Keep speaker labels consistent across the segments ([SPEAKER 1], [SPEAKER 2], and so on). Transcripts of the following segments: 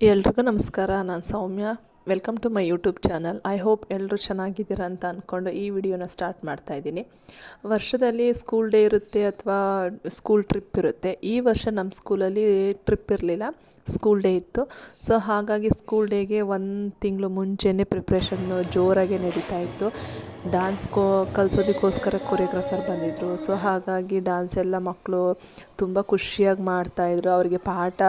[SPEAKER 1] ಎಲ್ರಿಗೂ ನಮಸ್ಕಾರ. ನಾನು Soumya. Welcome to my YouTube channel. I hope ಎಲ್ಲರೂ ಚೆನ್ನಾಗಿದ್ದೀರಾ ಅಂತ ಅಂದ್ಕೊಂಡು ಈ ವಿಡಿಯೋನ ಸ್ಟಾರ್ಟ್ ಮಾಡ್ತಾ ಇದ್ದೀನಿ. ವರ್ಷದಲ್ಲಿ ಸ್ಕೂಲ್ ಡೇ ಇರುತ್ತೆ ಅಥವಾ ಸ್ಕೂಲ್ ಟ್ರಿಪ್ ಇರುತ್ತೆ. ಈ ವರ್ಷ ನಮ್ಮ ಸ್ಕೂಲಲ್ಲಿ ಟ್ರಿಪ್ ಇರಲಿಲ್ಲ, ಸ್ಕೂಲ್ ಡೇ ಇತ್ತು. ಸೊ ಹಾಗಾಗಿ ಸ್ಕೂಲ್ ಡೇಗೆ ಒಂದು ತಿಂಗಳು ಮುಂಚೆನೇ ಪ್ರಿಪ್ರೇಷನ್ನು ಜೋರಾಗಿ ನಡೀತಾ ಇತ್ತು. ಡ್ಯಾನ್ಸ್ ಕಲಿಸೋದಕ್ಕೋಸ್ಕರ ಕೊರಿಯೋಗ್ರಾಫರ್ ಬಂದಿದ್ದರು. ಸೊ ಹಾಗಾಗಿ ಡ್ಯಾನ್ಸ್ ಎಲ್ಲ ಮಕ್ಕಳು ತುಂಬ ಖುಷಿಯಾಗಿ ಮಾಡ್ತಾಯಿದ್ರು. ಅವರಿಗೆ ಪಾಠ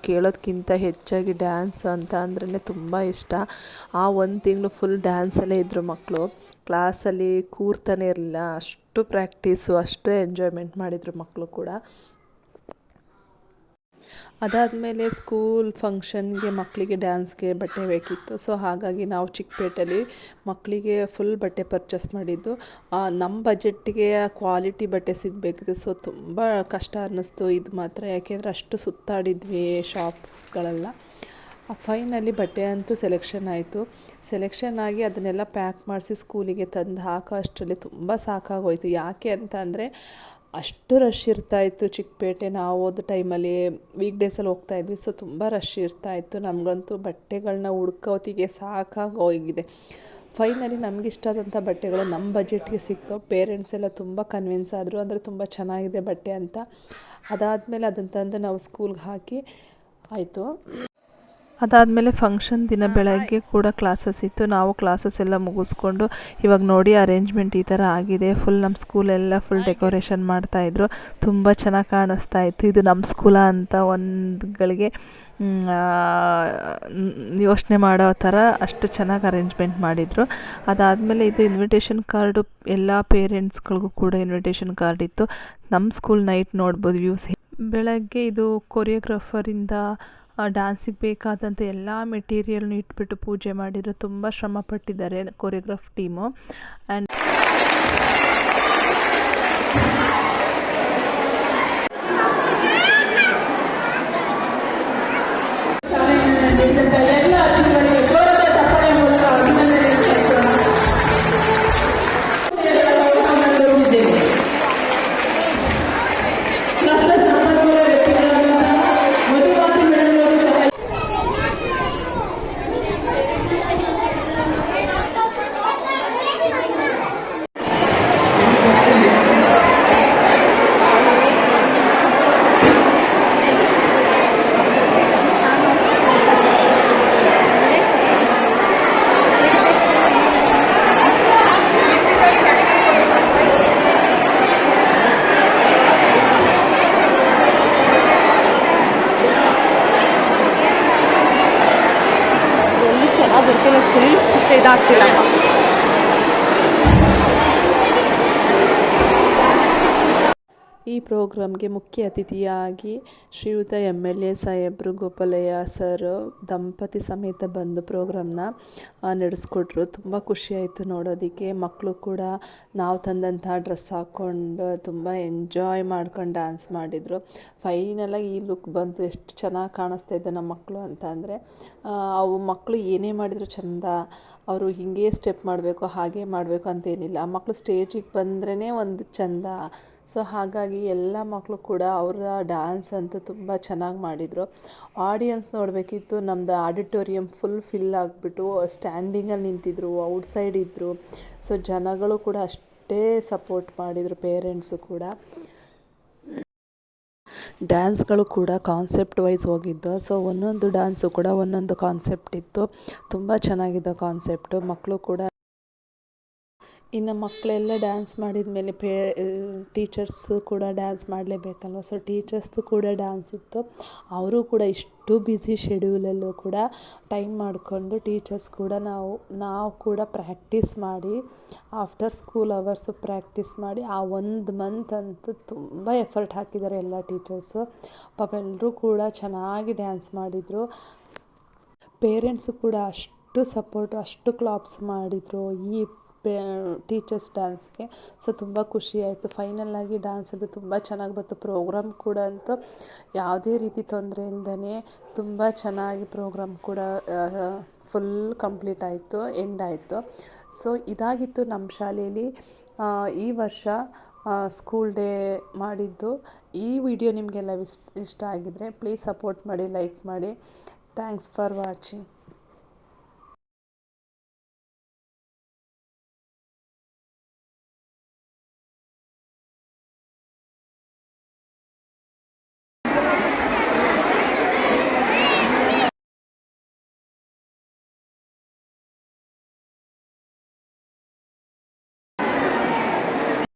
[SPEAKER 1] ಕೇಳೋದಕ್ಕಿಂತ ಹೆಚ್ಚಾಗಿ ಡ್ಯಾನ್ಸ್ ಅಂತ ಅಂದ್ರೇ ತುಂಬ ಇಷ್ಟ. ಆ ಒಂದು ತಿಂಗಳು ಫುಲ್ ಡ್ಯಾನ್ಸಲ್ಲೇ ಇದ್ದರು ಮಕ್ಕಳು. ಕ್ಲಾಸಲ್ಲಿ ಕೂರ್ತಾನೆ ಇರಲಿಲ್ಲ, ಅಷ್ಟು ಪ್ರಾಕ್ಟೀಸು, ಅಷ್ಟು ಎಂಜಾಯ್ಮೆಂಟ್ ಮಾಡಿದರು ಮಕ್ಕಳು ಕೂಡ. ಅದಾದಮೇಲೆ ಸ್ಕೂಲ್ ಫಂಕ್ಷನ್ಗೆ ಮಕ್ಕಳಿಗೆ ಡ್ಯಾನ್ಸ್ಗೆ ಬಟ್ಟೆ ಬೇಕಿತ್ತು. ಸೊ ಹಾಗಾಗಿ ನಾವು ಚಿಕ್ಕಪೇಟೆಯಲ್ಲಿ ಮಕ್ಕಳಿಗೆ ಫುಲ್ ಬಟ್ಟೆ ಪರ್ಚೇಸ್ ಮಾಡಿದ್ದು. ನಮ್ಮ ಬಜೆಟ್ಟಿಗೆ ಕ್ವಾಲಿಟಿ ಬಟ್ಟೆ ಸಿಗಬೇಕಿತ್ತು. ಸೊ ತುಂಬ ಕಷ್ಟ ಅನ್ನಿಸ್ತು ಇದು ಮಾತ್ರ, ಯಾಕೆಂದರೆ ಅಷ್ಟು ಸುತ್ತಾಡಿದ್ವಿ ಶಾಪ್ಸ್ಗಳೆಲ್ಲ. ಫೈನಲಿ ಬಟ್ಟೆ ಅಂತೂ ಸೆಲೆಕ್ಷನ್ ಆಯಿತು. ಸೆಲೆಕ್ಷನ್ ಆಗಿ ಅದನ್ನೆಲ್ಲ ಪ್ಯಾಕ್ ಮಾಡಿಸಿ ಸ್ಕೂಲಿಗೆ ತಂದು ಹಾಕೋ ಅಷ್ಟರಲ್ಲಿ ತುಂಬ ಸಾಕಾಗೋಯಿತು. ಯಾಕೆ ಅಂತ ಅಂದರೆ ಅಷ್ಟು ರಶ್ ಇರ್ತಾಯಿತ್ತು ಚಿಕ್ಕಪೇಟೆ. ನಾವು ಹೋದ ಟೈಮಲ್ಲಿ ವೀಕ್ ಡೇಸಲ್ಲಿ ಹೋಗ್ತಾಯಿದ್ವಿ. ಸೊ ತುಂಬ ರಶ್ ಇರ್ತಾಯಿತ್ತು. ನಮಗಂತೂ ಬಟ್ಟೆಗಳನ್ನ ಹುಡ್ಕೋತಿಗೆ ಸಾಕಾಗೋಗಿದೆ. ಫೈನಲಿ ನಮಗಿಷ್ಟಾದಂಥ ಬಟ್ಟೆಗಳು ನಮ್ಮ ಬಜೆಟ್ಗೆ ಸಿಕ್ತು. ಪೇರೆಂಟ್ಸ್ ಎಲ್ಲ ತುಂಬ ಕನ್ವಿನ್ಸ್ ಆದರು, ಅಂದರೆ ತುಂಬ ಚೆನ್ನಾಗಿದೆ ಬಟ್ಟೆ ಅಂತ. ಅದಾದಮೇಲೆ ಅದನ್ನು ತಂದು ನಾವು ಸ್ಕೂಲ್ಗೆ ಹಾಕಿ ಆಯಿತು. ಅದಾದಮೇಲೆ ಫಂಕ್ಷನ್ ದಿನ ಬೆಳಗ್ಗೆ ಕೂಡ ಕ್ಲಾಸಸ್ ಇತ್ತು. ನಾವು ಕ್ಲಾಸಸ್ ಎಲ್ಲ ಮುಗಿಸ್ಕೊಂಡು ಇವಾಗ ನೋಡಿ ಅರೇಂಜ್ಮೆಂಟ್ ಈ ಥರ ಆಗಿದೆ. ಫುಲ್ ನಮ್ಮ ಸ್ಕೂಲೆಲ್ಲ ಫುಲ್ ಡೆಕೋರೇಷನ್ ಮಾಡ್ತಾಯಿದ್ರು. ತುಂಬ ಚೆನ್ನಾಗಿ ಕಾಣಿಸ್ತಾ ಇತ್ತು. ಇದು ನಮ್ಮ ಸ್ಕೂಲ ಅಂತ ಒಂದುಗಳಿಗೆ ಯೋಚನೆ ಮಾಡೋ ಥರ ಅಷ್ಟು ಚೆನ್ನಾಗಿ ಅರೇಂಜ್ಮೆಂಟ್ ಮಾಡಿದರು. ಅದಾದಮೇಲೆ ಇದು ಇನ್ವಿಟೇಷನ್ ಕಾರ್ಡು ಎಲ್ಲ ಪೇರೆಂಟ್ಸ್ಗಳಿಗೂ ಕೂಡ ಇನ್ವಿಟೇಷನ್ ಕಾರ್ಡ್ ಇತ್ತು. ನಮ್ಮ ಸ್ಕೂಲ್ ನೈಟ್ ನೋಡ್ಬೋದು ವ್ಯೂಸ್. ಬೆಳಗ್ಗೆ ಇದು ಕೊರಿಯೋಗ್ರಾಫರಿಂದ ಡ್ಯಾನ್ಸಿಗೆ ಬೇಕಾದಂಥ ಎಲ್ಲ ಮೆಟೀರಿಯಲ್ನ ಇಟ್ಬಿಟ್ಟು ಪೂಜೆ ಮಾಡಿದ್ರು. ತುಂಬ ಶ್ರಮ ಪಟ್ಟಿದ್ದಾರೆ ಕೊರಿಯೋಗ್ರಾಫ್ ಟೀಮು. ಆ್ಯಂಡ್ ಅದಕ್ಕೆ ಫುಲ್ ಇದಾಗ್ತಿಲ್ಲಪ್ಪ. ಈ ಪ್ರೋಗ್ರಾಮ್ಗೆ ಮುಖ್ಯ ಅತಿಥಿಯಾಗಿ ಶ್ರೀಯುತ MLA ಸಾಹೇಬರು ಗೋಪಾಲಯ್ಯ ಸರ್ ದಂಪತಿ ಸಮೇತ ಬಂದು ಪ್ರೋಗ್ರಾಮ್ನ ನಡೆಸ್ಕೊಟ್ರು. ತುಂಬ ಖುಷಿಯಾಯಿತು ನೋಡೋದಕ್ಕೆ. ಮಕ್ಕಳು ಕೂಡ ನಾವು ತಂದಂಥ ಡ್ರೆಸ್ ಹಾಕ್ಕೊಂಡು ತುಂಬ ಎಂಜಾಯ್ ಮಾಡ್ಕೊಂಡು ಡ್ಯಾನ್ಸ್ ಮಾಡಿದರು. ಫೈನಲಾಗಿ ಈ ಲುಕ್ ಬಂತು. ಎಷ್ಟು ಚೆನ್ನಾಗಿ ಕಾಣಿಸ್ತಾ ಇದ್ದೆ ನಮ್ಮ ಮಕ್ಕಳು ಅಂತ ಅಂದರೆ, ಅವು ಮಕ್ಕಳು ಏನೇ ಮಾಡಿದ್ರು ಚೆಂದ. ಅವರು ಹೀಗೆ ಸ್ಟೆಪ್ ಮಾಡಬೇಕು, ಹಾಗೆ ಮಾಡಬೇಕು ಅಂತೇನಿಲ್ಲ. ಆ ಮಕ್ಕಳು ಸ್ಟೇಜಿಗೆ ಬಂದ್ರೇ ಒಂದು ಚೆಂದ. ಸೊ ಹಾಗಾಗಿ ಎಲ್ಲ ಮಕ್ಕಳು ಕೂಡ ಅವರ ಡ್ಯಾನ್ಸ್ ಅಂತೂ ತುಂಬ ಚೆನ್ನಾಗಿ ಮಾಡಿದರು. ಆಡಿಯನ್ಸ್ ನೋಡಬೇಕಿತ್ತು. ನಮ್ಮದು ಆಡಿಟೋರಿಯಂ ಫುಲ್ ಫಿಲ್ ಆಗಿಬಿಟ್ಟು ಸ್ಟ್ಯಾಂಡಿಂಗಲ್ಲಿ ನಿಂತಿದ್ರು, ಔಟ್ಸೈಡ್ ಇದ್ದರು. ಸೊ ಜನಗಳು ಕೂಡ ಅಷ್ಟೇ ಸಪೋರ್ಟ್ ಮಾಡಿದರು, ಪೇರೆಂಟ್ಸು ಕೂಡ. ಡ್ಯಾನ್ಸ್ಗಳು ಕೂಡ ಕಾನ್ಸೆಪ್ಟ್ ವೈಸ್ ಹೋಗಿದ್ದು. ಸೊ ಒಂದೊಂದು ಡ್ಯಾನ್ಸು ಕೂಡ ಒಂದೊಂದು ಕಾನ್ಸೆಪ್ಟ್ ಇತ್ತು. ತುಂಬ ಚೆನ್ನಾಗಿದ್ದ ಕಾನ್ಸೆಪ್ಟು. ಮಕ್ಕಳು ಕೂಡ ಇನ್ನು ಮಕ್ಕಳೆಲ್ಲ ಡ್ಯಾನ್ಸ್ ಮಾಡಿದ ಮೇಲೆ ಟೀಚರ್ಸು ಕೂಡ ಡ್ಯಾನ್ಸ್ ಮಾಡಲೇಬೇಕಲ್ವ. ಸೊ ಟೀಚರ್ಸ್ದು ಕೂಡ ಡ್ಯಾನ್ಸ್ ಇತ್ತು. ಅವರು ಕೂಡ ಇಷ್ಟು ಬ್ಯುಸಿ ಶೆಡ್ಯೂಲಲ್ಲೂ ಕೂಡ ಟೈಮ್ ಮಾಡಿಕೊಂಡು ಟೀಚರ್ಸ್ ಕೂಡ ನಾವು ಕೂಡ ಪ್ರಾಕ್ಟೀಸ್ ಮಾಡಿ, ಆಫ್ಟರ್ ಸ್ಕೂಲ್ ಅವರ್ಸು ಪ್ರಾಕ್ಟೀಸ್ ಮಾಡಿ ಆ 1 ಮಂತ್ ಅಂತೂ ತುಂಬ ಎಫರ್ಟ್ ಹಾಕಿದ್ದಾರೆ ಎಲ್ಲ ಟೀಚರ್ಸು. ಪಾಪ ಎಲ್ಲರೂ ಕೂಡ ಚೆನ್ನಾಗಿ ಡ್ಯಾನ್ಸ್ ಮಾಡಿದರು. ಪೇರೆಂಟ್ಸು ಕೂಡ ಅಷ್ಟು ಸಪೋರ್ಟು, ಅಷ್ಟು ಕ್ಲಾಪ್ಸ್ ಮಾಡಿದರು ಈ ಟೀಚರ್ಸ್ ಡ್ಯಾನ್ಸ್ಗೆ. ಸೊ ತುಂಬ ಖುಷಿಯಾಯಿತು. ಫೈನಲ್ಲಾಗಿ ಡ್ಯಾನ್ಸ್ ಅದು ತುಂಬ ಚೆನ್ನಾಗಿ ಬಂತು. ಪ್ರೋಗ್ರಾಮ್ ಕೂಡ ಅಂತೂ ಯಾವುದೇ ರೀತಿ ತೊಂದರೆ ಇಲ್ಲದೇ ತುಂಬ ಚೆನ್ನಾಗಿ ಪ್ರೋಗ್ರಾಮ್ ಕೂಡ ಫುಲ್ ಕಂಪ್ಲೀಟ್ ಆಯಿತು, ಎಂಡ್ ಆಯಿತು. ಸೊ ಇದಾಗಿತ್ತು ನಮ್ಮ ಶಾಲೆಯಲ್ಲಿ ಈ ವರ್ಷ ಸ್ಕೂಲ್ ಡೇ ಮಾಡಿದ್ದು. ಈ ವಿಡಿಯೋ ನಿಮಗೆಲ್ಲ ಇಷ್ಟ ಆಗಿದ್ದರೆ ಪ್ಲೀಸ್ ಸಪೋರ್ಟ್ ಮಾಡಿ, ಲೈಕ್ ಮಾಡಿ. Thanks for watching.